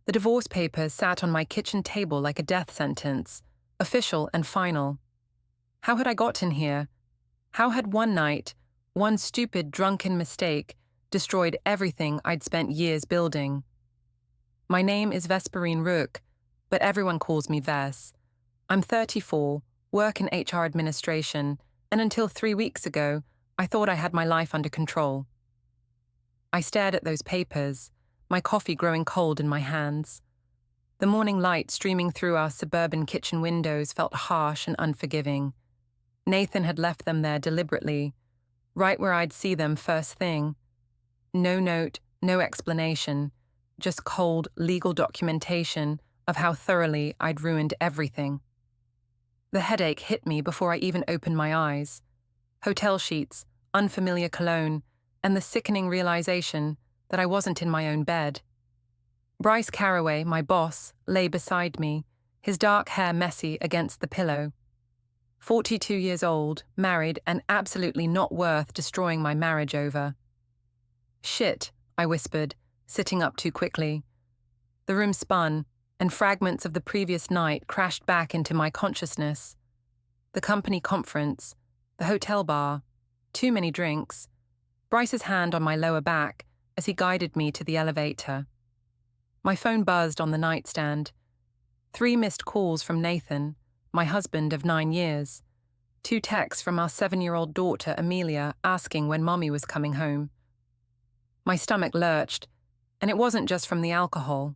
The divorce papers sat on my kitchen table like a death sentence, official and final. How had I gotten here? How had one night, one stupid drunken mistake, destroyed everything I'd spent years building? My name is Vesperine Rooke, but everyone calls me Ves. I'm 34, work in HR administration, and until 3 weeks ago, I thought I had my life under control. I stared at those papers, my coffee growing cold in my hands. The morning light streaming through our suburban kitchen windows felt harsh and unforgiving. Nathan had left them there deliberately, right where I'd see them first thing. No note, no explanation, just cold legal documentation of how thoroughly I'd ruined everything. The headache hit me before I even opened my eyes. Hotel sheets, unfamiliar cologne, and the sickening realization that I wasn't in my own bed. Bryce Carraway, my boss, lay beside me, his dark hair messy against the pillow. 42 years old, married, and absolutely not worth destroying my marriage over. "Shit," I whispered, sitting up too quickly. The room spun, and fragments of the previous night crashed back into my consciousness. The company conference, the hotel bar, too many drinks, Bryce's hand on my lower back as he guided me to the elevator. My phone buzzed on the nightstand. 3 missed calls from Nathan, my husband of 9 years. 2 texts from our 7-year-old daughter, Amelia, asking when Mommy was coming home. My stomach lurched, and it wasn't just from the alcohol.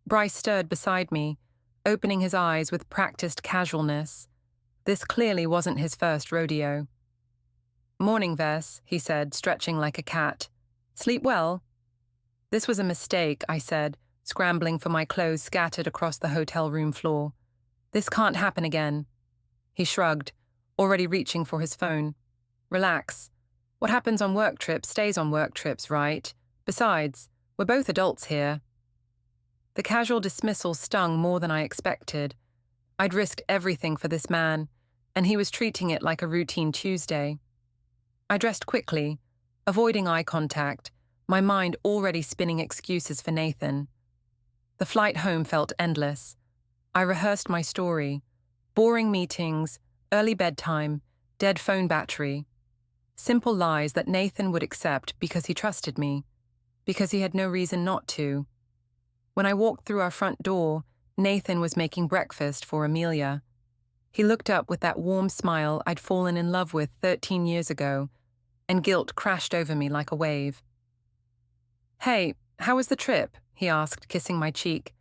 Bryce stirred beside me, opening his eyes with practiced casualness. This clearly wasn't his first rodeo. "Morning, Ves," he said, stretching like a cat. "Sleep well?" "This was a mistake," I said, scrambling for my clothes scattered across the hotel room floor. "This can't happen again." He shrugged, already reaching for his phone. "Relax. What happens on work trips stays on work trips, right? Besides, we're both adults here." The casual dismissal stung more than I expected. I'd risked everything for this man, and he was treating it like a routine Tuesday. I dressed quickly, avoiding eye contact, my mind already spinning excuses for Nathan. The flight home felt endless. I rehearsed my story. Boring meetings, early bedtime, dead phone battery. Simple lies that Nathan would accept because he trusted me, because he had no reason not to. When I walked through our front door, Nathan was making breakfast for Amelia. He looked up with that warm smile I'd fallen in love with 13 years ago, and guilt crashed over me like a wave. "Hey, how was the trip?" he asked, kissing my cheek.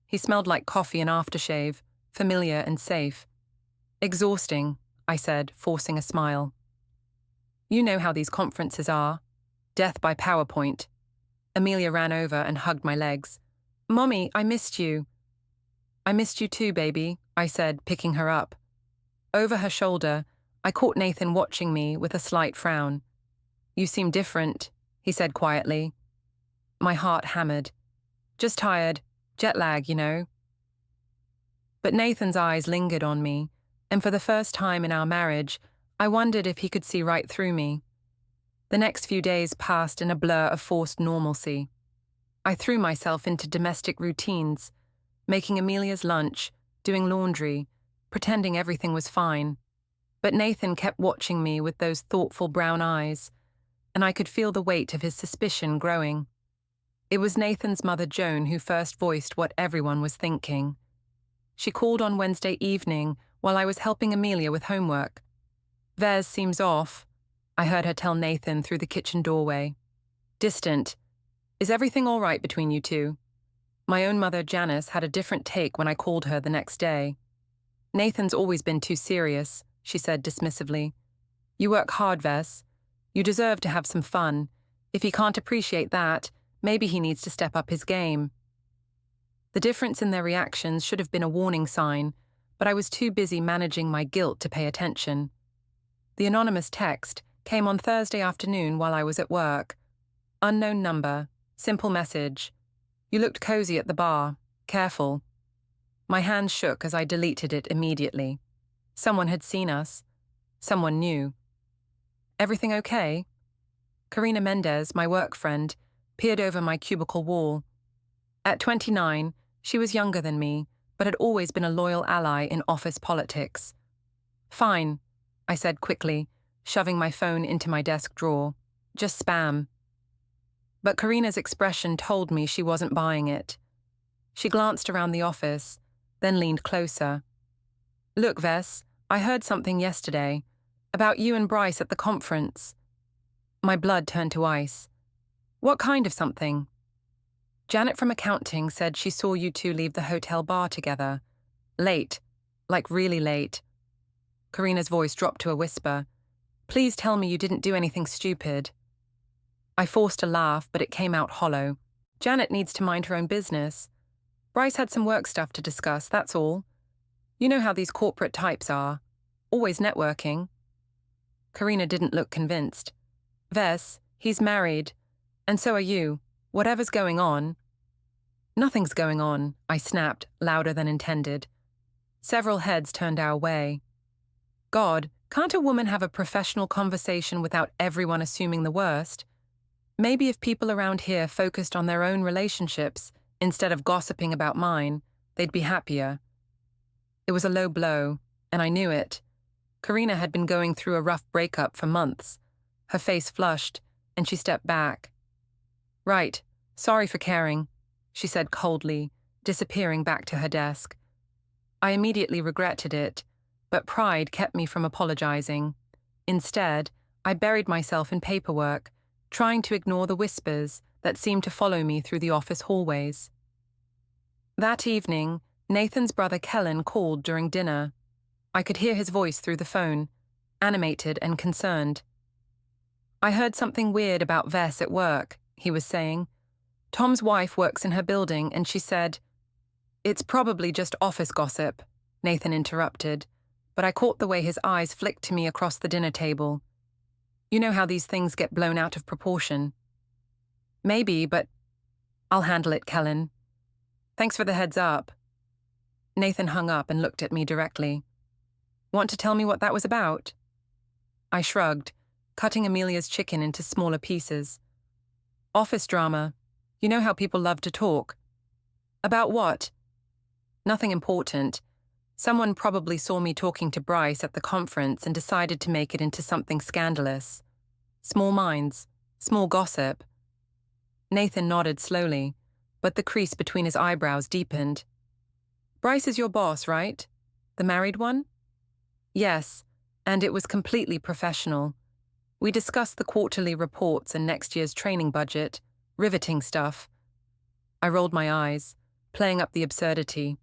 He smelled like coffee and aftershave, familiar and safe. "Exhausting," I said, forcing a smile. "You know how these conferences are. Death by PowerPoint." Amelia ran over and hugged my legs. "Mommy, I missed you." "I missed you too, baby," I said, picking her up. Over her shoulder, I caught Nathan watching me with a slight frown. "You seem different," he said quietly. My heart hammered. "Just tired. Jet lag, you know." But Nathan's eyes lingered on me, and for the first time in our marriage, I wondered if he could see right through me. The next few days passed in a blur of forced normalcy. I threw myself into domestic routines, making Amelia's lunch, doing laundry, pretending everything was fine. But Nathan kept watching me with those thoughtful brown eyes, and I could feel the weight of his suspicion growing. It was Nathan's mother, Joan, who first voiced what everyone was thinking. She called on Wednesday evening while I was helping Amelia with homework. "Vez seems off," I heard her tell Nathan through the kitchen doorway. Distant. "Is everything all right between you two?" My own mother, Janice, had a different take when I called her the next day. "Nathan's always been too serious," she said dismissively. "You work hard, Vez. You deserve to have some fun. If he can't appreciate that, maybe he needs to step up his game." The difference in their reactions should have been a warning sign, but I was too busy managing my guilt to pay attention. The anonymous text came on Thursday afternoon while I was at work. Unknown number, simple message. "You looked cozy at the bar. Careful." My hands shook as I deleted it immediately. Someone had seen us. Someone knew. "Everything okay?" Karina Mendez, my work friend, peered over my cubicle wall. At 29, she was younger than me, but had always been a loyal ally in office politics. Fine, I said quickly, shoving my phone into my desk drawer. Just spam. But Karina's expression told me she wasn't buying it. She glanced around the office, then leaned closer. Look, Ves, I heard something yesterday about you and Bryce at the conference. My blood turned to ice. What kind of something? Janet from accounting said she saw you two leave the hotel bar together. Late. Like really late. Karina's voice dropped to a whisper. Please tell me you didn't do anything stupid. I forced a laugh, but it came out hollow. Janet needs to mind her own business. Bryce had some work stuff to discuss, that's all. You know how these corporate types are. Always networking. Karina didn't look convinced. Ves, he's married. And so are you. Whatever's going on. Nothing's going on, I snapped, louder than intended. Several heads turned our way. God, can't a woman have a professional conversation without everyone assuming the worst? Maybe if people around here focused on their own relationships instead of gossiping about mine, they'd be happier. It was a low blow, and I knew it. Karina had been going through a rough breakup for months. Her face flushed, and she stepped back. Right, sorry for caring, she said coldly, disappearing back to her desk. I immediately regretted it, but pride kept me from apologizing. Instead, I buried myself in paperwork, trying to ignore the whispers that seemed to follow me through the office hallways. That evening, Nathan's brother Kellen called during dinner. I could hear his voice through the phone, animated and concerned. I heard something weird about Ves at work, he was saying. Tom's wife works in her building and she said, It's probably just office gossip, Nathan interrupted, but I caught the way his eyes flicked to me across the dinner table. You know how these things get blown out of proportion. Maybe, but I'll handle it, Kellen. Thanks for the heads up. Nathan hung up and looked at me directly. Want to tell me what that was about? I shrugged, cutting Amelia's chicken into smaller pieces. Office drama. You know how people love to talk. About what? Nothing important. Someone probably saw me talking to Bryce at the conference and decided to make it into something scandalous. Small minds, small gossip. Nathan nodded slowly, but the crease between his eyebrows deepened. Bryce is your boss, right? The married one? Yes, and it was completely professional. We discussed the quarterly reports and next year's training budget, riveting stuff. I rolled my eyes, playing up the absurdity.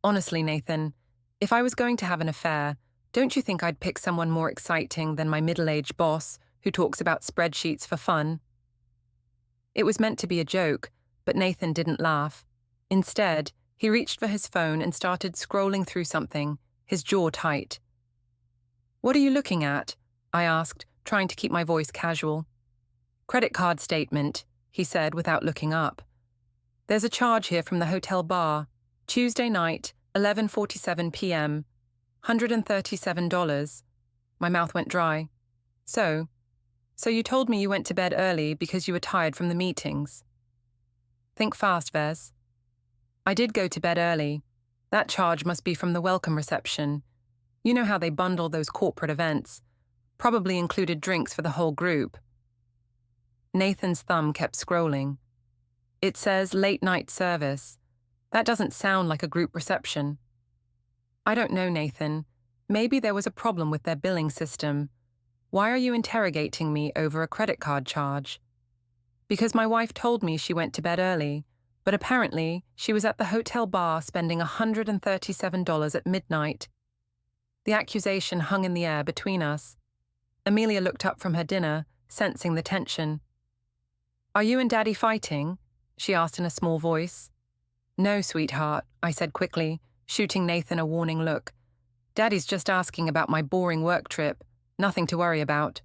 Honestly, Nathan, if I was going to have an affair, don't you think I'd pick someone more exciting than my middle-aged boss who talks about spreadsheets for fun? It was meant to be a joke, but Nathan didn't laugh. Instead, he reached for his phone and started scrolling through something, his jaw tight. What are you looking at? I asked, trying to keep my voice casual. Credit card statement, he said without looking up. There's a charge here from the hotel bar. Tuesday night, 11:47 p.m. $137. My mouth went dry. So you told me you went to bed early because you were tired from the meetings. Think fast, Ves. I did go to bed early. That charge must be from the welcome reception. You know how they bundle those corporate events. Probably included drinks for the whole group. Nathan's thumb kept scrolling. It says late night service. That doesn't sound like a group reception. I don't know, Nathan. Maybe there was a problem with their billing system. Why are you interrogating me over a credit card charge? Because my wife told me she went to bed early, but apparently she was at the hotel bar spending $137 at midnight. The accusation hung in the air between us. Amelia looked up from her dinner, sensing the tension. Are you and Daddy fighting? She asked in a small voice. No, sweetheart, I said quickly, shooting Nathan a warning look. Daddy's just asking about my boring work trip. Nothing to worry about.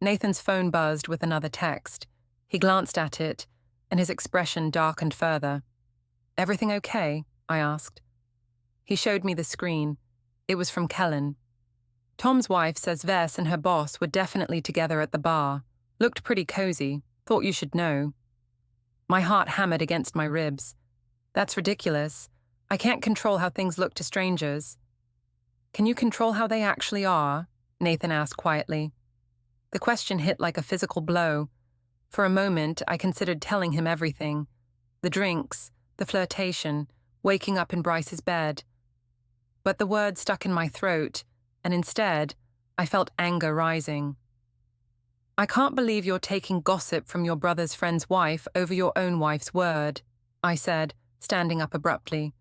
Nathan's phone buzzed with another text. He glanced at it, and his expression darkened further. Everything okay? I asked. He showed me the screen. It was from Kellen. Tom's wife says Ves and her boss were definitely together at the bar. Looked pretty cozy. Thought you should know. My heart hammered against my ribs. That's ridiculous. I can't control how things look to strangers. Can you control how they actually are? Nathan asked quietly. The question hit like a physical blow. For a moment, I considered telling him everything. The drinks, the flirtation, waking up in Bryce's bed. But the words stuck in my throat, and instead, I felt anger rising. I can't believe you're taking gossip from your brother's friend's wife over your own wife's word, I said, standing up abruptly.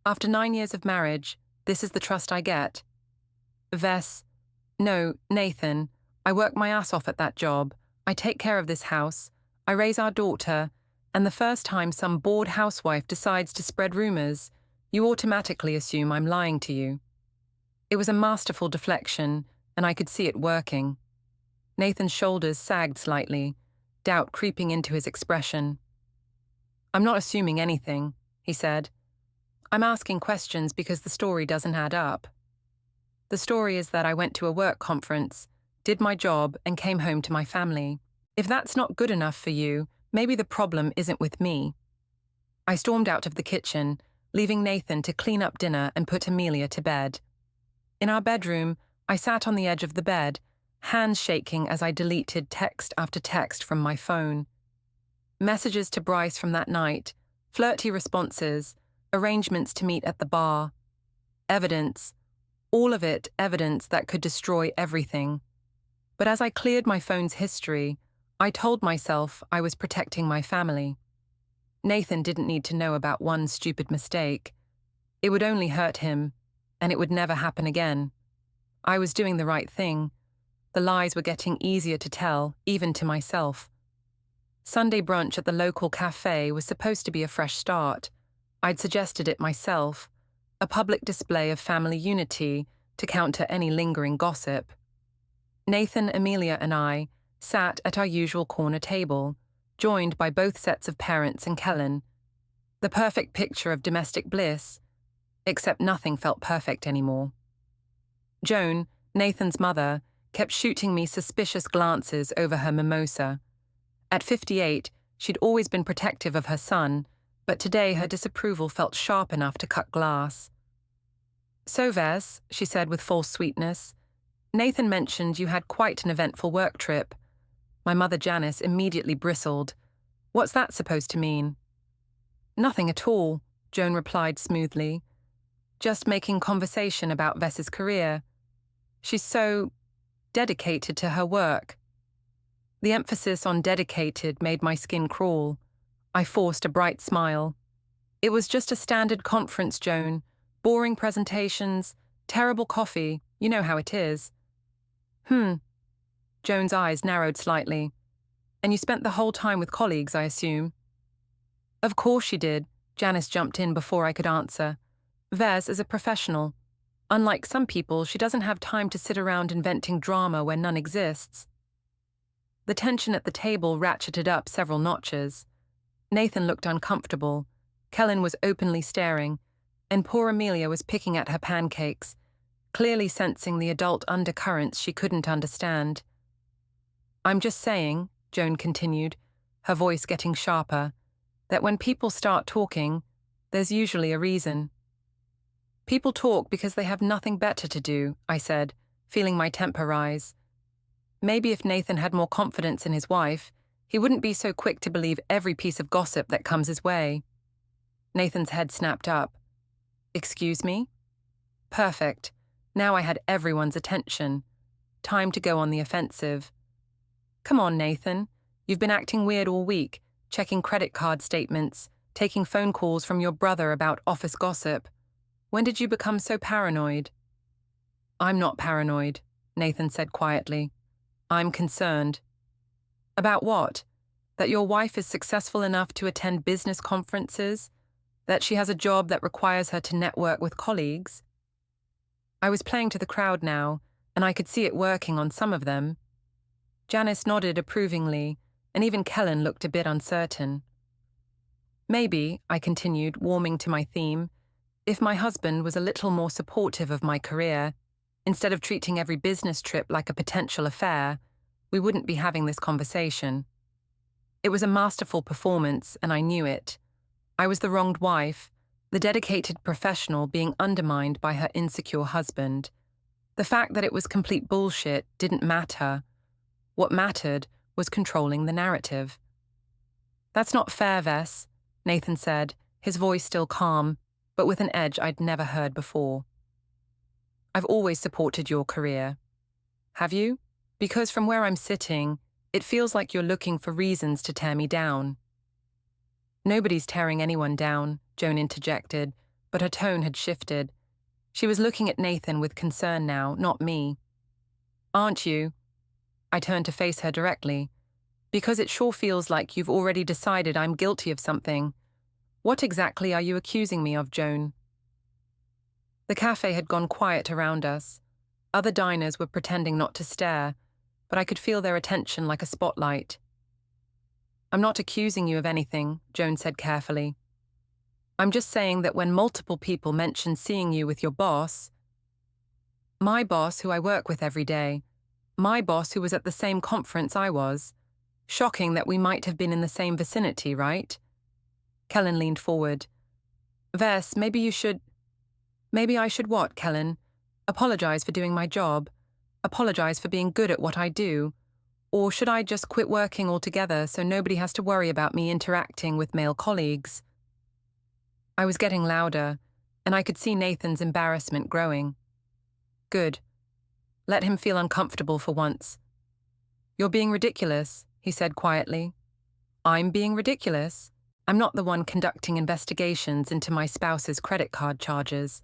After 9 years of marriage, this is the trust I get. No, Nathan, I work my ass off at that job. I take care of this house. I raise our daughter. And the first time some bored housewife decides to spread rumors, you automatically assume I'm lying to you. It was a masterful deflection, and I could see it working. Nathan's shoulders sagged slightly, doubt creeping into his expression. I'm not assuming anything, he said. I'm asking questions because the story doesn't add up. The story is that I went to a work conference, did my job, and came home to my family. If that's not good enough for you, maybe the problem isn't with me. I stormed out of the kitchen, leaving Nathan to clean up dinner and put Amelia to bed. In our bedroom, I sat on the edge of the bed, hands shaking as I deleted text after text from my phone. Messages to Bryce from that night, flirty responses, arrangements to meet at the bar. Evidence, all of it evidence that could destroy everything. But as I cleared my phone's history, I told myself I was protecting my family. Nathan didn't need to know about one stupid mistake. It would only hurt him, and it would never happen again. I was doing the right thing. The lies were getting easier to tell, even to myself. Sunday brunch at the local cafe was supposed to be a fresh start. I'd suggested it myself, a public display of family unity to counter any lingering gossip. Nathan, Amelia, and I sat at our usual corner table, joined by both sets of parents and Kellen. The perfect picture of domestic bliss, except nothing felt perfect anymore. Joan, Nathan's mother, kept shooting me suspicious glances over her mimosa. At 58, she'd always been protective of her son, but today her disapproval felt sharp enough to cut glass. So, Ves, she said with false sweetness, Nathan mentioned you had quite an eventful work trip. My mother Janice immediately bristled. What's that supposed to mean? Nothing at all, Joan replied smoothly. Just making conversation about Ves's career. She's so dedicated to her work. The emphasis on dedicated made my skin crawl. I forced a bright smile. It was just a standard conference, Joan. Boring presentations, terrible coffee, you know how it is. Joan's eyes narrowed slightly. And you spent the whole time with colleagues, I assume? Of course she did, Janice jumped in before I could answer. Ves is a professional. Unlike some people, she doesn't have time to sit around inventing drama where none exists. The tension at the table ratcheted up several notches. Nathan looked uncomfortable. Kellen was openly staring, and poor Amelia was picking at her pancakes, clearly sensing the adult undercurrents she couldn't understand. I'm just saying, Joan continued, her voice getting sharper, that when people start talking, there's usually a reason. People talk because they have nothing better to do, I said, feeling my temper rise. Maybe if Nathan had more confidence in his wife, he wouldn't be so quick to believe every piece of gossip that comes his way. Nathan's head snapped up. Excuse me? Perfect. Now I had everyone's attention. Time to go on the offensive. Come on, Nathan. You've been acting weird all week, checking credit card statements, taking phone calls from your brother about office gossip. When did you become so paranoid? I'm not paranoid, Nathan said quietly. I'm concerned. About what? That your wife is successful enough to attend business conferences? That she has a job that requires her to network with colleagues? I was playing to the crowd now, and I could see it working on some of them. Janice nodded approvingly, and even Kellen looked a bit uncertain. Maybe, I continued, warming to my theme, if my husband was a little more supportive of my career, instead of treating every business trip like a potential affair, we wouldn't be having this conversation. It was a masterful performance, and I knew it. I was the wronged wife, the dedicated professional being undermined by her insecure husband. The fact that it was complete bullshit didn't matter. What mattered was controlling the narrative. "That's not fair, Vess," Nathan said, his voice still calm, but with an edge I'd never heard before. "I've always supported your career." "Have you? Because from where I'm sitting, it feels like you're looking for reasons to tear me down." "Nobody's tearing anyone down," Joan interjected, but her tone had shifted. She was looking at Nathan with concern now, not me. "Aren't you?" I turned to face her directly. "Because it sure feels like you've already decided I'm guilty of something. What exactly are you accusing me of, Joan?" The cafe had gone quiet around us. Other diners were pretending not to stare, but I could feel their attention like a spotlight. "I'm not accusing you of anything," Joan said carefully. "I'm just saying that when multiple people mention seeing you with your boss, my boss who I work with every day, my boss who was at the same conference I was, shocking that we might have been in the same vicinity, right?" Kellen leaned forward. "Vess, maybe you should—" "Maybe I should what, Kellen? Apologize for doing my job? Apologize for being good at what I do? Or should I just quit working altogether so nobody has to worry about me interacting with male colleagues?" I was getting louder, and I could see Nathan's embarrassment growing. Good. Let him feel uncomfortable for once. "You're being ridiculous," he said quietly. "I'm being ridiculous? I'm not the one conducting investigations into my spouse's credit card charges.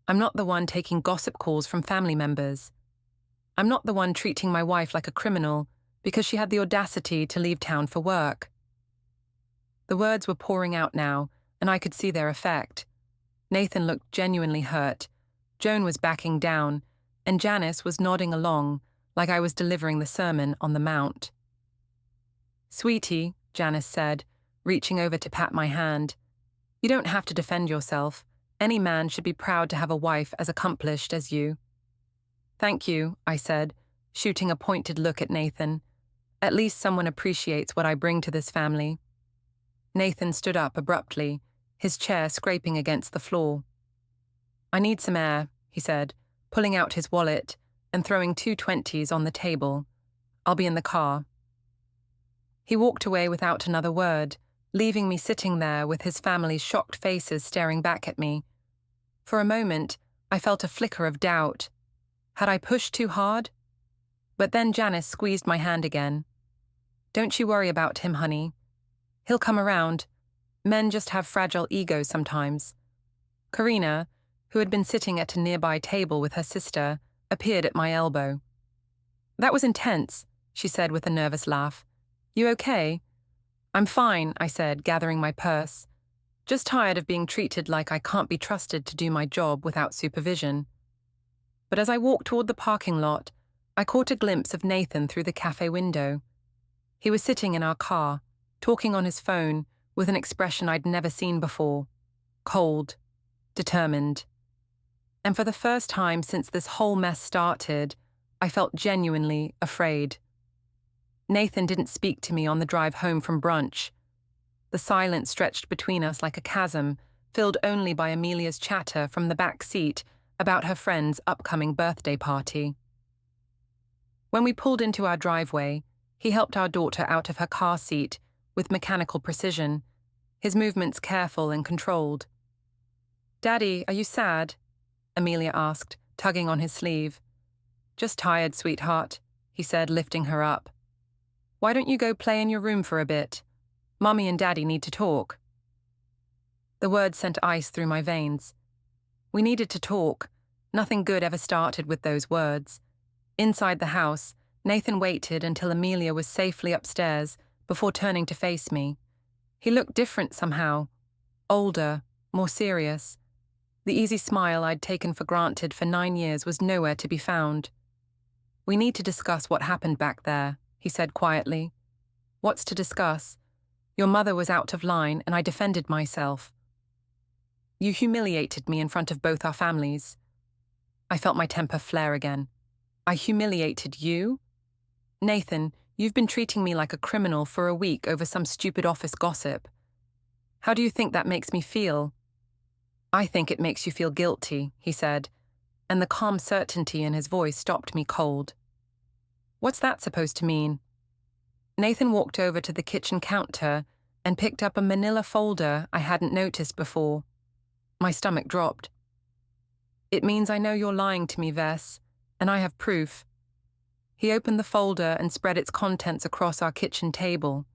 I'm not the one taking gossip calls from family members. I'm not the one treating my wife like a criminal because she had the audacity to leave town for work." The words were pouring out now, and I could see their effect. Nathan looked genuinely hurt. Joan was backing down, and Janice was nodding along like I was delivering the Sermon on the Mount. "Sweetie," Janice said, reaching over to pat my hand, "you don't have to defend yourself. Any man should be proud to have a wife as accomplished as you." "Thank you," I said, shooting a pointed look at Nathan. "At least someone appreciates what I bring to this family." Nathan stood up abruptly, his chair scraping against the floor. "I need some air," he said, pulling out his wallet and throwing 2 20s on the table. "I'll be in the car." He walked away without another word, leaving me sitting there with his family's shocked faces staring back at me. For a moment, I felt a flicker of doubt. Had I pushed too hard? But then Janice squeezed my hand again. "Don't you worry about him, honey. He'll come around. Men just have fragile egos sometimes." Karina, who had been sitting at a nearby table with her sister, appeared at my elbow. "That was intense," she said with a nervous laugh. "You okay?" "I'm fine," I said, gathering my purse. "Just tired of being treated like I can't be trusted to do my job without supervision." But as I walked toward the parking lot, I caught a glimpse of Nathan through the cafe window. He was sitting in our car, talking on his phone, with an expression I'd never seen before. Cold, determined. And for the first time since this whole mess started, I felt genuinely afraid. Nathan didn't speak to me on the drive home from brunch. The silence stretched between us like a chasm, filled only by Amelia's chatter from the back seat about her friend's upcoming birthday party. When we pulled into our driveway, he helped our daughter out of her car seat with mechanical precision, his movements careful and controlled. "Daddy, are you sad?" Amelia asked, tugging on his sleeve. "Just tired, sweetheart," he said, lifting her up. "Why don't you go play in your room for a bit? Mommy and Daddy need to talk." The words sent ice through my veins. We needed to talk. Nothing good ever started with those words. Inside the house, Nathan waited until Amelia was safely upstairs before turning to face me. He looked different somehow. Older, more serious. The easy smile I'd taken for granted for 9 years was nowhere to be found. "We need to discuss what happened back there," he said quietly. "What's to discuss? Your mother was out of line and I defended myself. You humiliated me in front of both our families." I felt my temper flare again. "I humiliated you?" "Nathan, You've been treating me like a criminal for a week over some stupid office gossip. How do you think that makes me feel? I think it makes you feel guilty, he said, and the calm certainty in his voice stopped me cold. What's that supposed to mean? Nathan walked over to the kitchen counter and picked up a manila folder I hadn't noticed before. My stomach dropped. It means I know you're lying to me, Vess, and I have proof. He opened the folder and spread its contents across our kitchen table.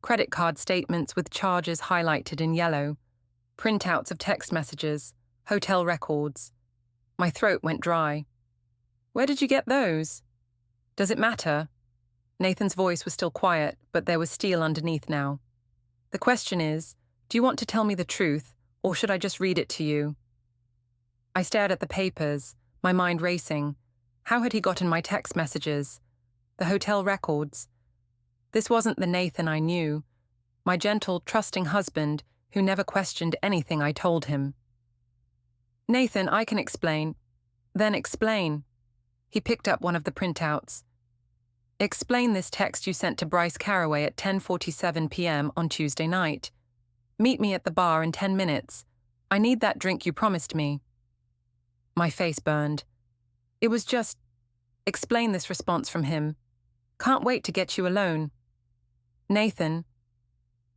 Credit card statements with charges highlighted in yellow, printouts of text messages, hotel records. My throat went dry. Where did you get those? Does it matter? Nathan's voice was still quiet, but there was steel underneath now. The question is, do you want to tell me the truth, or should I just read it to you? I stared at the papers, my mind racing. How had he gotten my text messages? The hotel records? This wasn't the Nathan I knew, my gentle, trusting husband who never questioned anything I told him. Nathan, I can explain. Then explain. He picked up one of the printouts. Explain this text you sent to Bryce Caraway at 10:47 p.m. on Tuesday night. Meet me at the bar in 10 minutes. I need that drink you promised me. My face burned. It was just, explain this response from him. Can't wait to get you alone. Nathan,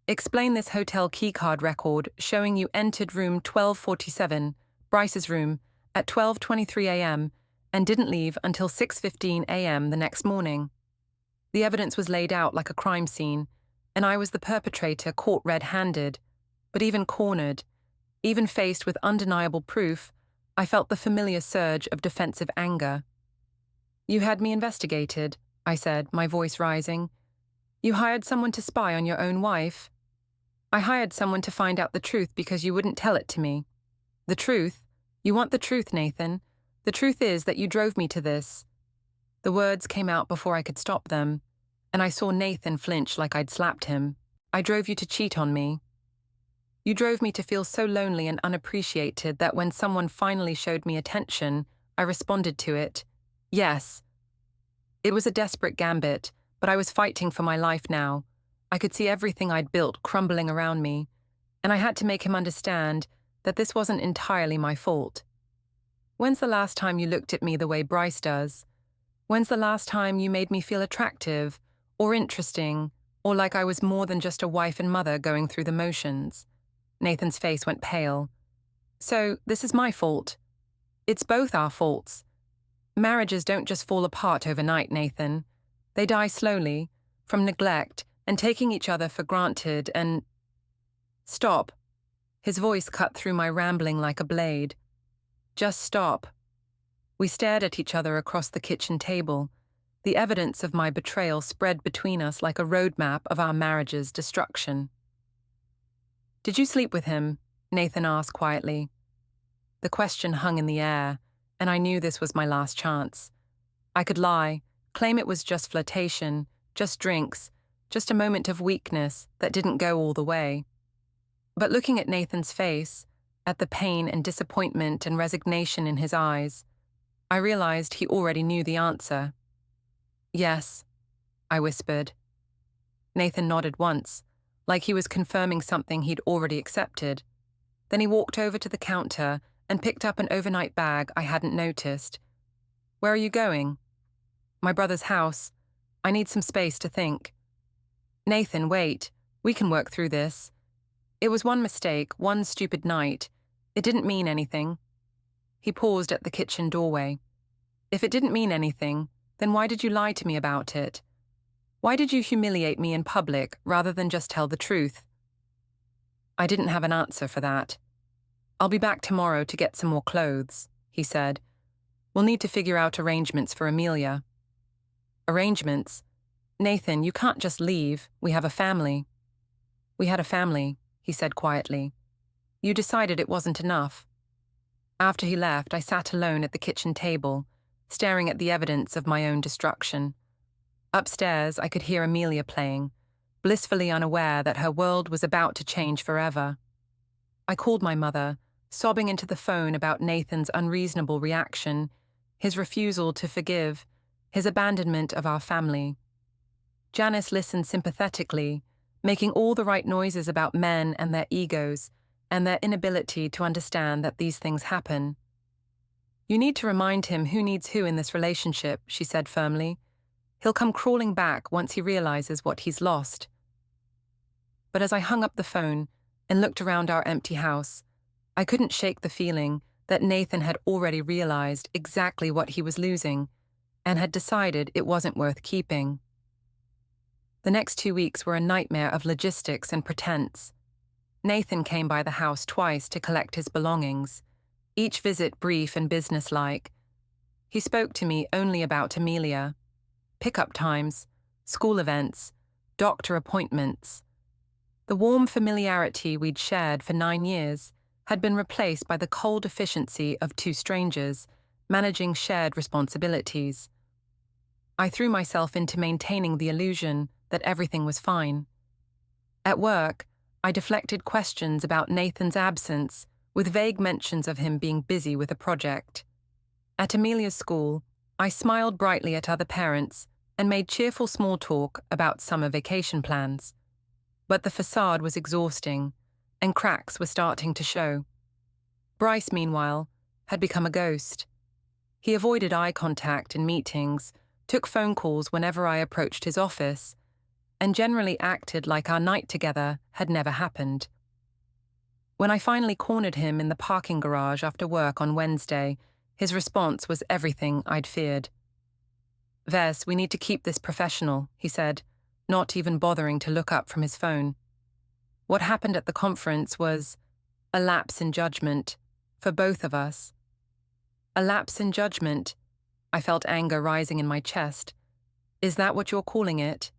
explain this hotel keycard record showing you entered room 1247, Bryce's room, at 12:23 a.m. and didn't leave until 6:15 a.m. the next morning. The evidence was laid out like a crime scene, and I was the perpetrator caught red-handed. But even cornered, even faced with undeniable proof, I felt the familiar surge of defensive anger. You had me investigated, I said, my voice rising. You hired someone to spy on your own wife. I hired someone to find out the truth because you wouldn't tell it to me. The truth? You want the truth, Nathan. The truth is that you drove me to this. The words came out before I could stop them, and I saw Nathan flinch like I'd slapped him. I drove you to cheat on me. You drove me to feel so lonely and unappreciated that when someone finally showed me attention, I responded to it. Yes. It was a desperate gambit, but I was fighting for my life now. I could see everything I'd built crumbling around me, and I had to make him understand that this wasn't entirely my fault. When's the last time you looked at me the way Bryce does? When's the last time you made me feel attractive, or interesting, or like I was more than just a wife and mother going through the motions? Nathan's face went pale. So, this is my fault. It's both our faults. Marriages don't just fall apart overnight, Nathan. They die slowly, from neglect and taking each other for granted and... Stop. His voice cut through my rambling like a blade. Just stop. We stared at each other across the kitchen table. The evidence of my betrayal spread between us like a roadmap of our marriage's destruction. Did you sleep with him? Nathan asked quietly. The question hung in the air, and I knew this was my last chance. I could lie, claim it was just flirtation, just drinks, just a moment of weakness that didn't go all the way. But looking at Nathan's face, at the pain and disappointment and resignation in his eyes, I realized he already knew the answer. Yes, I whispered. Nathan nodded once, like he was confirming something he'd already accepted. Then he walked over to the counter and picked up an overnight bag I hadn't noticed. Where are you going? My brother's house. I need some space to think. Nathan, wait. We can work through this. It was one mistake, one stupid night. It didn't mean anything. He paused at the kitchen doorway. If it didn't mean anything, then why did you lie to me about it? Why did you humiliate me in public rather than just tell the truth? I didn't have an answer for that. I'll be back tomorrow to get some more clothes, he said. We'll need to figure out arrangements for Amelia. Arrangements? Nathan, you can't just leave. We have a family. We had a family, he said quietly. You decided it wasn't enough. After he left, I sat alone at the kitchen table, staring at the evidence of my own destruction. Upstairs, I could hear Amelia playing, blissfully unaware that her world was about to change forever. I called my mother, sobbing into the phone about Nathan's unreasonable reaction, his refusal to forgive, his abandonment of our family. Janice listened sympathetically, making all the right noises about men and their egos and their inability to understand that these things happen. "You need to remind him who needs who in this relationship," she said firmly. "He'll come crawling back once he realizes what he's lost." But as I hung up the phone and looked around our empty house, I couldn't shake the feeling that Nathan had already realized exactly what he was losing and had decided it wasn't worth keeping. The next 2 weeks were a nightmare of logistics and pretense. Nathan came by the house twice to collect his belongings, each visit brief and businesslike. He spoke to me only about Amelia, pickup times, school events, doctor appointments. The warm familiarity we'd shared for 9 years had been replaced by the cold efficiency of two strangers managing shared responsibilities. I threw myself into maintaining the illusion that everything was fine. At work, I deflected questions about Nathan's absence with vague mentions of him being busy with a project. At Amelia's school, I smiled brightly at other parents and made cheerful small talk about summer vacation plans. But the facade was exhausting, and cracks were starting to show. Bryce, meanwhile, had become a ghost. He avoided eye contact in meetings, took phone calls whenever I approached his office, and generally acted like our night together had never happened. When I finally cornered him in the parking garage after work on Wednesday, his response was everything I'd feared. "Ves, we need to keep this professional," he said, not even bothering to look up from his phone. What happened at the conference was a lapse in judgment for both of us. A lapse in judgment? I felt anger rising in my chest. "Is that what you're calling it?"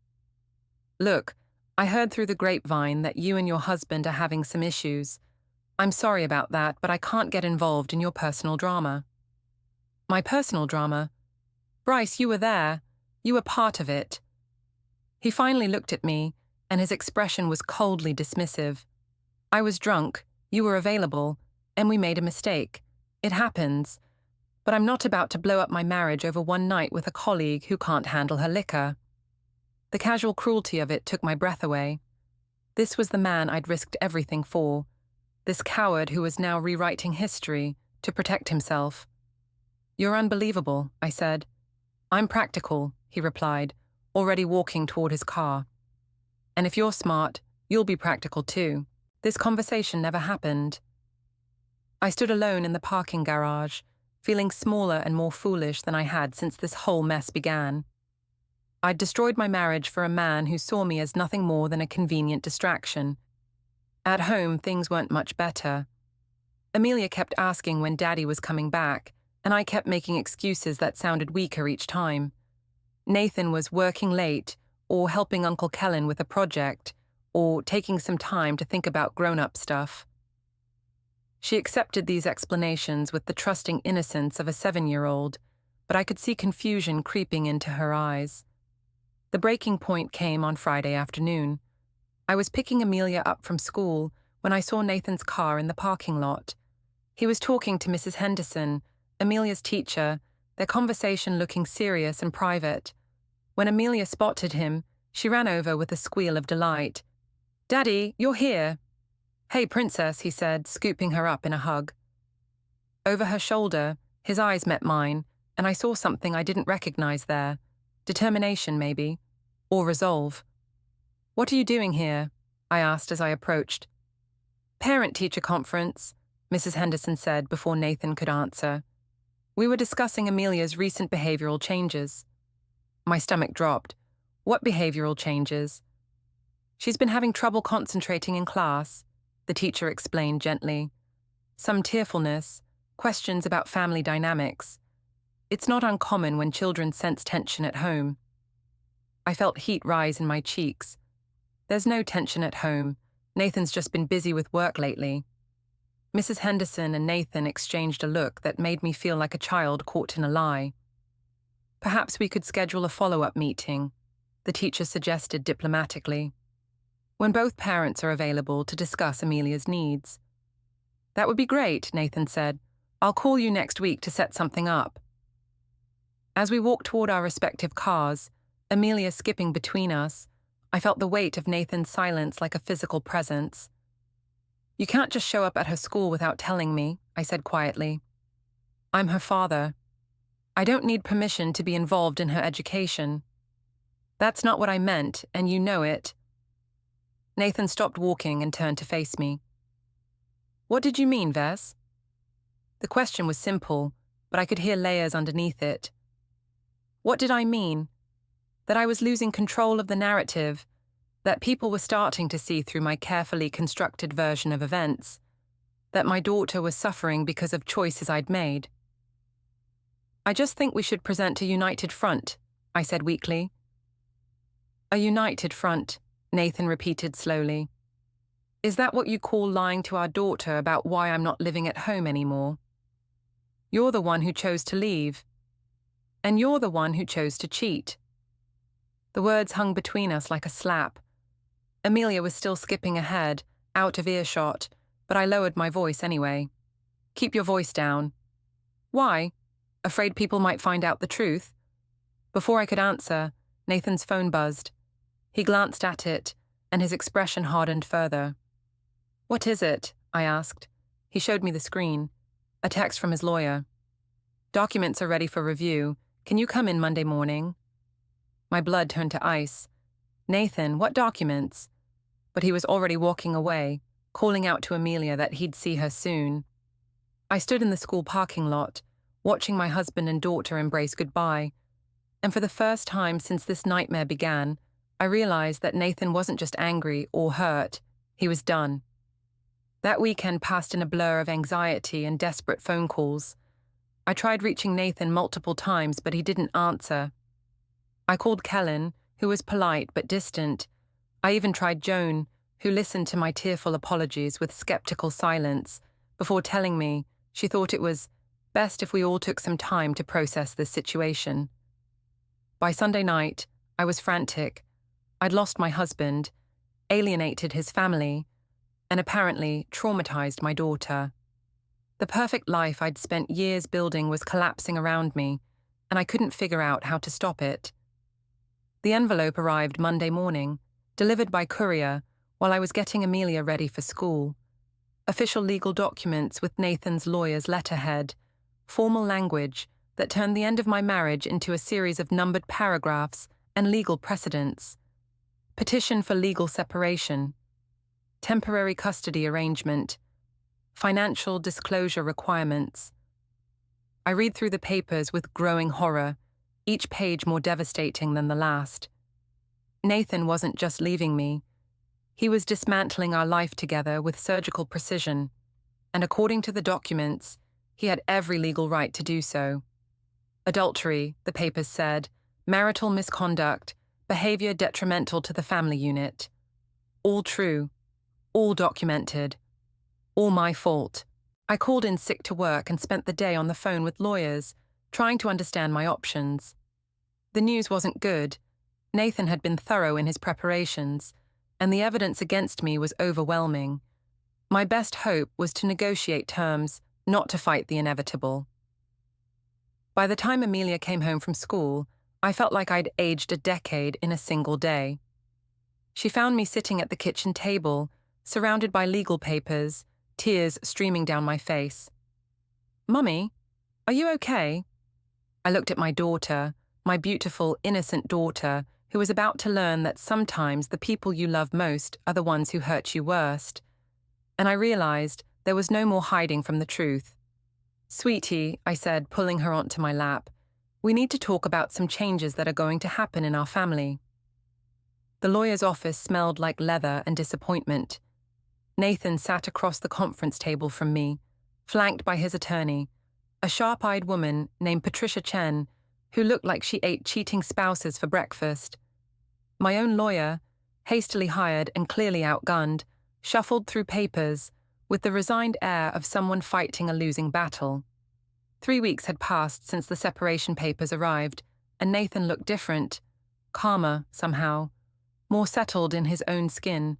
"Look, I heard through the grapevine that you and your husband are having some issues. I'm sorry about that, but I can't get involved in your personal drama." "My personal drama? Bryce, you were there. You were part of it." He finally looked at me, and his expression was coldly dismissive. "I was drunk, you were available, and we made a mistake. It happens. But I'm not about to blow up my marriage over one night with a colleague who can't handle her liquor." The casual cruelty of it took my breath away. This was the man I'd risked everything for, this coward who was now rewriting history to protect himself. "You're unbelievable," I said. "I'm practical," he replied, already walking toward his car. "And if you're smart, you'll be practical too. This conversation never happened." I stood alone in the parking garage, feeling smaller and more foolish than I had since this whole mess began. I'd destroyed my marriage for a man who saw me as nothing more than a convenient distraction. At home, things weren't much better. Amelia kept asking when Daddy was coming back, and I kept making excuses that sounded weaker each time. Nathan was working late, or helping Uncle Kellen with a project, or taking some time to think about grown-up stuff. She accepted these explanations with the trusting innocence of a 7-year-old, but I could see confusion creeping into her eyes. The breaking point came on Friday afternoon. I was picking Amelia up from school when I saw Nathan's car in the parking lot. He was talking to Mrs. Henderson, Amelia's teacher, their conversation looking serious and private. When Amelia spotted him, she ran over with a squeal of delight. "Daddy, you're here." "Hey, princess," he said, scooping her up in a hug. Over her shoulder, his eyes met mine, and I saw something I didn't recognize there. Determination, maybe. Or resolve. "What are you doing here?" I asked as I approached. "Parent-teacher conference," Mrs. Henderson said before Nathan could answer. "We were discussing Amelia's recent behavioral changes." My stomach dropped. "What behavioral changes?" "She's been having trouble concentrating in class," the teacher explained gently. "Some tearfulness, questions about family dynamics. It's not uncommon when children sense tension at home." I felt heat rise in my cheeks. There's no tension at home. Nathan's just been busy with work lately. Mrs. Henderson and Nathan exchanged a look that made me feel like a child caught in a lie. "Perhaps we could schedule a follow-up meeting," the teacher suggested diplomatically, "when both parents are available to discuss Amelia's needs." "That would be great," Nathan said. "I'll call you next week to set something up." As we walked toward our respective cars, Amelia skipping between us, I felt the weight of Nathan's silence like a physical presence. "You can't just show up at her school without telling me," I said quietly. "I'm her father. I don't need permission to be involved in her education." "That's not what I meant, and you know it." Nathan stopped walking and turned to face me. "What did you mean, Ves?" The question was simple, but I could hear layers underneath it. What did I mean? That I was losing control of the narrative, that people were starting to see through my carefully constructed version of events, that my daughter was suffering because of choices I'd made. "I just think we should present a united front," I said weakly. "A united front," Nathan repeated slowly. "Is that what you call lying to our daughter about why I'm not living at home anymore? You're the one who chose to leave. And you're the one who chose to cheat." The words hung between us like a slap. Amelia was still skipping ahead, out of earshot, but I lowered my voice anyway. "Keep your voice down." "Why? Afraid people might find out the truth?" Before I could answer, Nathan's phone buzzed. He glanced at it, and his expression hardened further. "What is it?" I asked. He showed me the screen. A text from his lawyer. "Documents are ready for review. Can you come in Monday morning?" My blood turned to ice. "Nathan, what documents?" But he was already walking away, calling out to Amelia that he'd see her soon. I stood in the school parking lot, watching my husband and daughter embrace goodbye, and for the first time since this nightmare began, I realized that Nathan wasn't just angry or hurt, he was done. That weekend passed in a blur of anxiety and desperate phone calls. I tried reaching Nathan multiple times, but he didn't answer. I called Kellen, who was polite but distant. I even tried Joan, who listened to my tearful apologies with skeptical silence, before telling me she thought it was best if we all took some time to process this situation. By Sunday night, I was frantic. I'd lost my husband, alienated his family, and apparently traumatized my daughter. The perfect life I'd spent years building was collapsing around me, and I couldn't figure out how to stop it. The envelope arrived Monday morning, delivered by courier, while I was getting Amelia ready for school. Official legal documents with Nathan's lawyer's letterhead, formal language that turned the end of my marriage into a series of numbered paragraphs and legal precedents. Petition for legal separation, temporary custody arrangement, financial disclosure requirements. I read through the papers with growing horror, each page more devastating than the last. Nathan wasn't just leaving me. He was dismantling our life together with surgical precision, and according to the documents, he had every legal right to do so. Adultery, the papers said, marital misconduct, behavior detrimental to the family unit. All true, all documented, all my fault. I called in sick to work and spent the day on the phone with lawyers, trying to understand my options. The news wasn't good. Nathan had been thorough in his preparations, and the evidence against me was overwhelming. My best hope was to negotiate terms, not to fight the inevitable. By the time Amelia came home from school, I felt like I'd aged a decade in a single day. She found me sitting at the kitchen table, surrounded by legal papers, tears streaming down my face. "Mummy, are you okay?" I looked at my daughter, my beautiful, innocent daughter, who was about to learn that sometimes the people you love most are the ones who hurt you worst. And I realized there was no more hiding from the truth. "Sweetie," I said, pulling her onto my lap, "we need to talk about some changes that are going to happen in our family." The lawyer's office smelled like leather and disappointment. Nathan sat across the conference table from me, flanked by his attorney, a sharp-eyed woman named Patricia Chen, who looked like she ate cheating spouses for breakfast. My own lawyer, hastily hired and clearly outgunned, shuffled through papers with the resigned air of someone fighting a losing battle. 3 weeks had passed since the separation papers arrived, and Nathan looked different, calmer somehow, more settled in his own skin.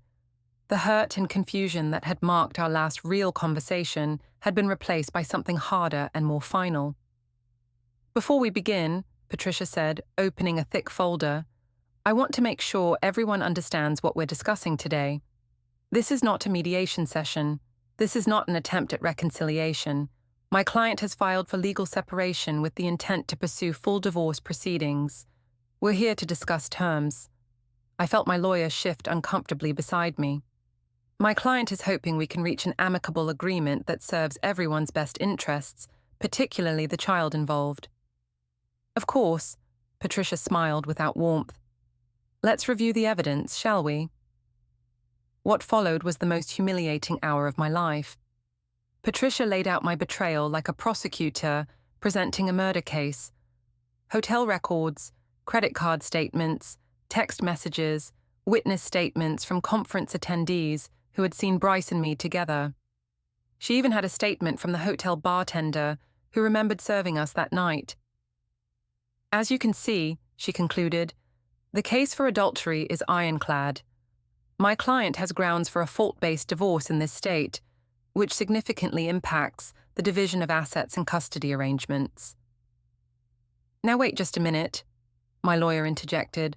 The hurt and confusion that had marked our last real conversation had been replaced by something harder and more final. "Before we begin," Patricia said, opening a thick folder, I want to make sure everyone understands what we're discussing today. This is not a mediation session. This is not an attempt at reconciliation. My client has filed for legal separation with the intent to pursue full divorce proceedings. We're here to discuss terms. I felt my lawyer shift uncomfortably beside me. My client is hoping we can reach an amicable agreement that serves everyone's best interests, particularly the child involved. Of course, Patricia smiled without warmth. Let's review the evidence, shall we? What followed was the most humiliating hour of my life. Patricia laid out my betrayal like a prosecutor presenting a murder case. Hotel records, credit card statements, text messages, witness statements from conference attendees who had seen Bryce and me together. She even had a statement from the hotel bartender who remembered serving us that night. As you can see, she concluded, the case for adultery is ironclad. My client has grounds for a fault-based divorce in this state, which significantly impacts the division of assets and custody arrangements. Now wait just a minute, my lawyer interjected.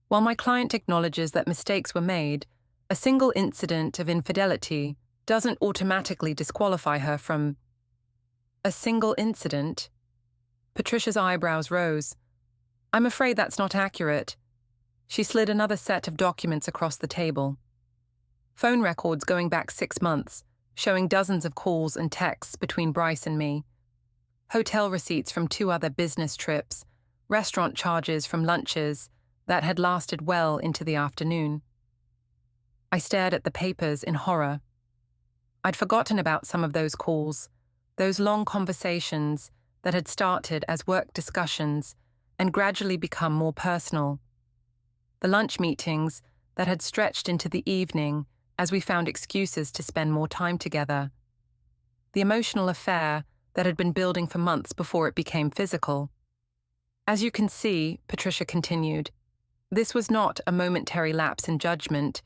While my client acknowledges that mistakes were made, a single incident of infidelity doesn't automatically disqualify her from... A single incident? Patricia's eyebrows rose. I'm afraid that's not accurate. She slid another set of documents across the table. Phone records going back 6 months, showing dozens of calls and texts between Bryce and me. Hotel receipts from 2 other business trips, restaurant charges from lunches that had lasted well into the afternoon. I stared at the papers in horror. I'd forgotten about some of those calls, those long conversations that had started as work discussions and gradually become more personal. The lunch meetings that had stretched into the evening as we found excuses to spend more time together. The emotional affair that had been building for months before it became physical. As you can see, Patricia continued, this was not a momentary lapse in judgment.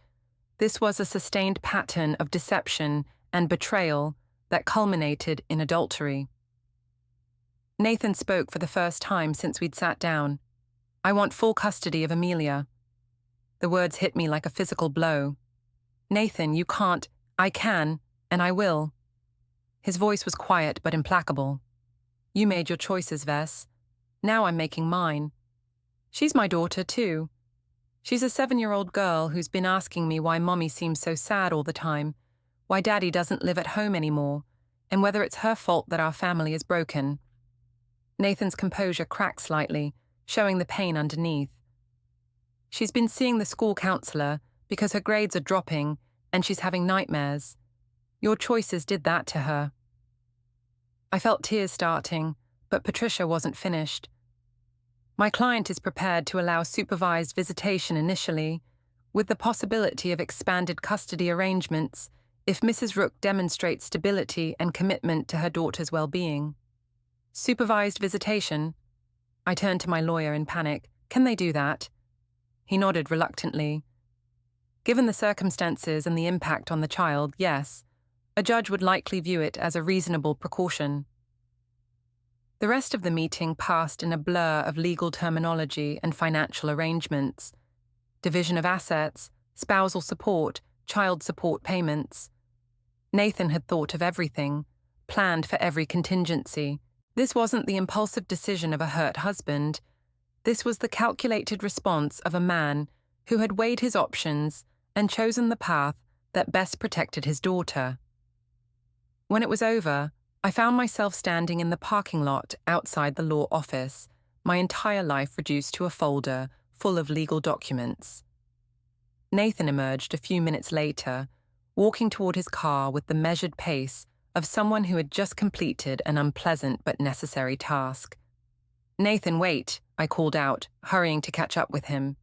This was a sustained pattern of deception and betrayal that culminated in adultery. Nathan spoke for the first time since we'd sat down. I want full custody of Amelia. The words hit me like a physical blow. Nathan, you can't. I can, and I will. His voice was quiet but implacable. You made your choices, Vess. Now I'm making mine. She's my daughter, too. She's a 7-year-old girl who's been asking me why Mommy seems so sad all the time, why Daddy doesn't live at home anymore, and whether it's her fault that our family is broken. Nathan's composure cracked slightly, showing the pain underneath. She's been seeing the school counselor because her grades are dropping and she's having nightmares. Your choices did that to her. I felt tears starting, but Patricia wasn't finished. My client is prepared to allow supervised visitation initially, with the possibility of expanded custody arrangements if Mrs. Rooke demonstrates stability and commitment to her daughter's well-being. Supervised visitation? I turned to my lawyer in panic. Can they do that? He nodded reluctantly. Given the circumstances and the impact on the child, yes. A judge would likely view it as a reasonable precaution. The rest of the meeting passed in a blur of legal terminology and financial arrangements. Division of assets, spousal support, child support payments. Nathan had thought of everything, planned for every contingency. This wasn't the impulsive decision of a hurt husband. This was the calculated response of a man who had weighed his options and chosen the path that best protected his daughter. When it was over, I found myself standing in the parking lot outside the law office, my entire life reduced to a folder full of legal documents. Nathan emerged a few minutes later, walking toward his car with the measured pace of someone who had just completed an unpleasant but necessary task. Nathan, wait, I called out, hurrying to catch up with him.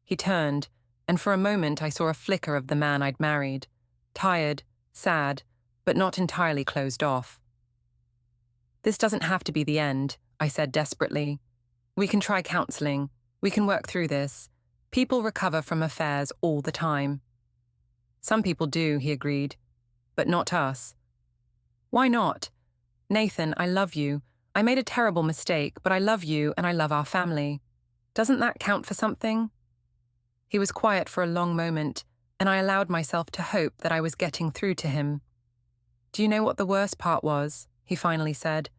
He turned, and for a moment I saw a flicker of the man I'd married, tired, sad, but not entirely closed off. This doesn't have to be the end, I said desperately. We can try counseling. We can work through this. People recover from affairs all the time. Some people do, he agreed, but not us. Why not? Nathan, I love you. I made a terrible mistake, but I love you and I love our family. Doesn't that count for something? He was quiet for a long moment, and I allowed myself to hope that I was getting through to him. "Do you know what the worst part was?" he finally said.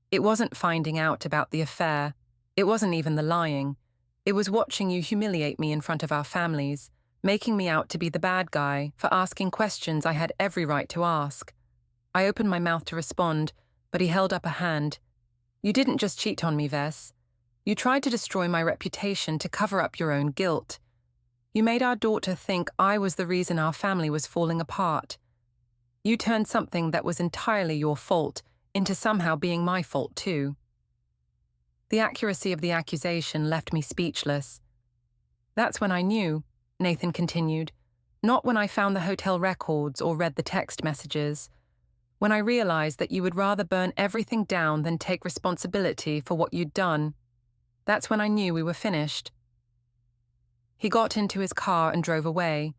"It wasn't finding out about the affair. It wasn't even the lying. It was watching you humiliate me in front of our families, making me out to be the bad guy for asking questions I had every right to ask." I opened my mouth to respond, but he held up a hand. "You didn't just cheat on me, Vess. You tried to destroy my reputation to cover up your own guilt. You made our daughter think I was the reason our family was falling apart. You turned something that was entirely your fault into somehow being my fault too." The accuracy of the accusation left me speechless. "That's when I knew," Nathan continued, "not when I found the hotel records or read the text messages. When I realized that you would rather burn everything down than take responsibility for what you'd done. That's when I knew we were finished." He got into his car and drove away,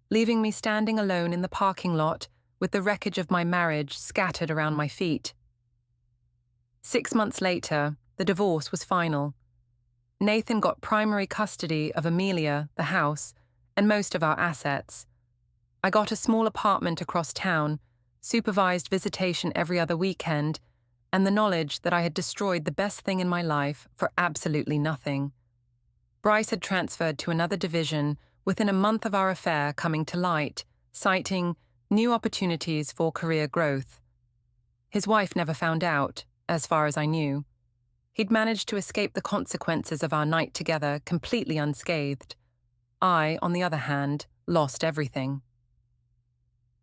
leaving me standing alone in the parking lot with the wreckage of my marriage scattered around my feet. 6 months later, the divorce was final. Nathan got primary custody of Amelia, the house, and most of our assets. I got a small apartment across town, supervised visitation every other weekend, and the knowledge that I had destroyed the best thing in my life for absolutely nothing. Bryce had transferred to another division within a month of our affair coming to light, citing new opportunities for career growth. His wife never found out, as far as I knew. He'd managed to escape the consequences of our night together completely unscathed. I, on the other hand, lost everything.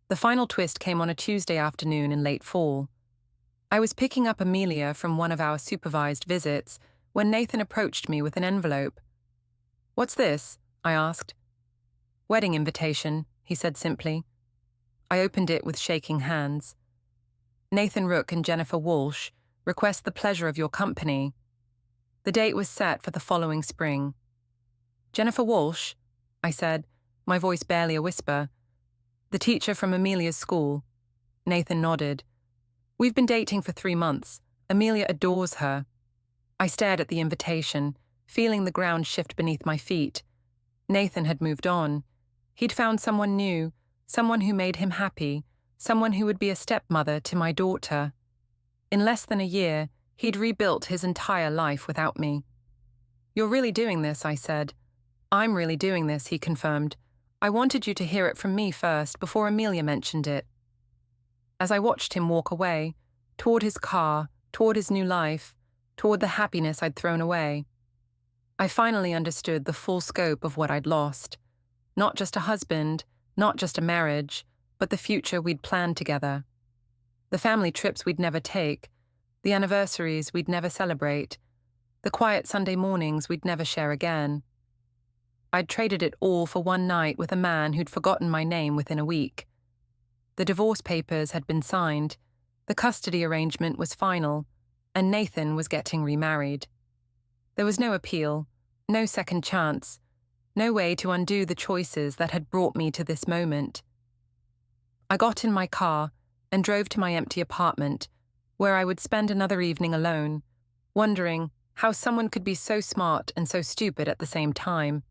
The final twist came on a Tuesday afternoon in late fall. I was picking up Amelia from one of our supervised visits when Nathan approached me with an envelope. "What's this?" I asked. "Wedding invitation," he said simply. I opened it with shaking hands. "Nathan Rooke and Jennifer Walsh request the pleasure of your company." The date was set for the following spring. "Jennifer Walsh?" I said, my voice barely a whisper. "The teacher from Amelia's school." Nathan nodded. "We've been dating for 3 months. Amelia adores her." I stared at the invitation, feeling the ground shift beneath my feet. Nathan had moved on. He'd found someone new, someone who made him happy, someone who would be a stepmother to my daughter. In less than a year, he'd rebuilt his entire life without me. "You're really doing this," I said. "I'm really doing this," he confirmed. "I wanted you to hear it from me first before Amelia mentioned it." As I watched him walk away, toward his car, toward his new life, toward the happiness I'd thrown away, I finally understood the full scope of what I'd lost. Not just a husband, not just a marriage, but the future we'd planned together. The family trips we'd never take, the anniversaries we'd never celebrate, the quiet Sunday mornings we'd never share again. I'd traded it all for one night with a man who'd forgotten my name within a week. The divorce papers had been signed, the custody arrangement was final, and Nathan was getting remarried. There was no appeal, no second chance, no way to undo the choices that had brought me to this moment. I got in my car and drove to my empty apartment, where I would spend another evening alone, wondering how someone could be so smart and so stupid at the same time.